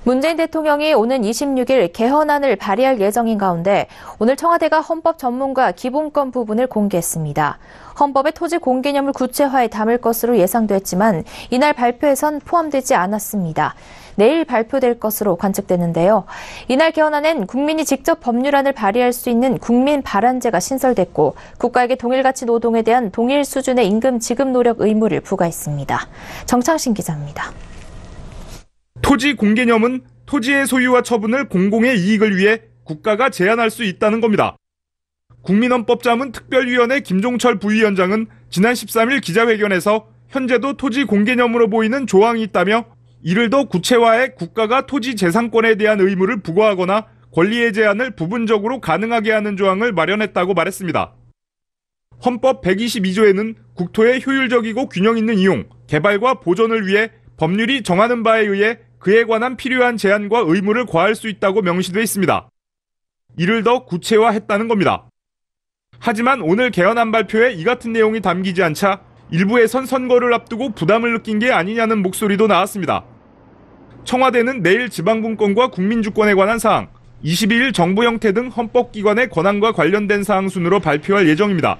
문재인 대통령이 오는 26일 개헌안을 발의할 예정인 가운데 오늘 청와대가 헌법 전문가 기본권 부분을 공개했습니다. 헌법의 토지 공개념을 구체화해 담을 것으로 예상됐지만 이날 발표에선 포함되지 않았습니다. 내일 발표될 것으로 관측되는데요. 이날 개헌안엔 국민이 직접 법률안을 발의할 수 있는 국민 발안제가 신설됐고 국가에게 동일가치 노동에 대한 동일 수준의 임금 지급 노력 의무를 부과했습니다. 정창신 기자입니다. 토지 공개념은 토지의 소유와 처분을 공공의 이익을 위해 국가가 제한할 수 있다는 겁니다. 국민헌법자문 특별위원회 김종철 부위원장은 지난 13일 기자회견에서 현재도 토지 공개념으로 보이는 조항이 있다며 이를 더 구체화해 국가가 토지 재산권에 대한 의무를 부과하거나 권리의 제한을 부분적으로 가능하게 하는 조항을 마련했다고 말했습니다. 헌법 122조에는 국토의 효율적이고 균형 있는 이용, 개발과 보존을 위해 법률이 정하는 바에 의해 그에 관한 필요한 제한과 의무를 과할 수 있다고 명시되어 있습니다. 이를 더 구체화했다는 겁니다. 하지만 오늘 개헌안 발표에 이 같은 내용이 담기지 않자 일부에선 선거를 앞두고 부담을 느낀 게 아니냐는 목소리도 나왔습니다. 청와대는 내일 지방분권과 국민주권에 관한 사항, 22일 정부 형태 등 헌법기관의 권한과 관련된 사항 순으로 발표할 예정입니다.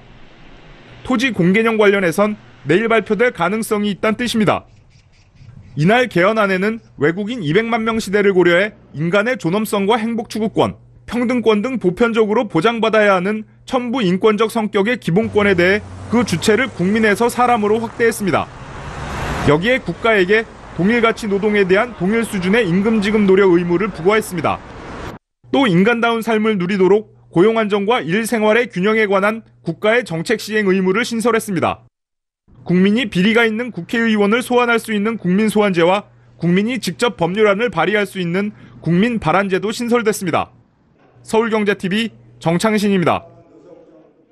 토지 공개념 관련해선 내일 발표될 가능성이 있다는 뜻입니다. 이날 개헌안에는 외국인 200만 명 시대를 고려해 인간의 존엄성과 행복 추구권, 평등권 등 보편적으로 보장받아야 하는 천부 인권적 성격의 기본권에 대해 그 주체를 국민에서 사람으로 확대했습니다. 여기에 국가에게 동일가치 노동에 대한 동일 수준의 임금 지급 노력 의무를 부과했습니다. 또 인간다운 삶을 누리도록 고용 안정과 일 생활의 균형에 관한 국가의 정책 시행 의무를 신설했습니다. 국민이 비리가 있는 국회의원을 소환할 수 있는 국민소환제와 국민이 직접 법률안을 발의할 수 있는 국민 발안제도 신설됐습니다. 서울경제TV 정창신입니다.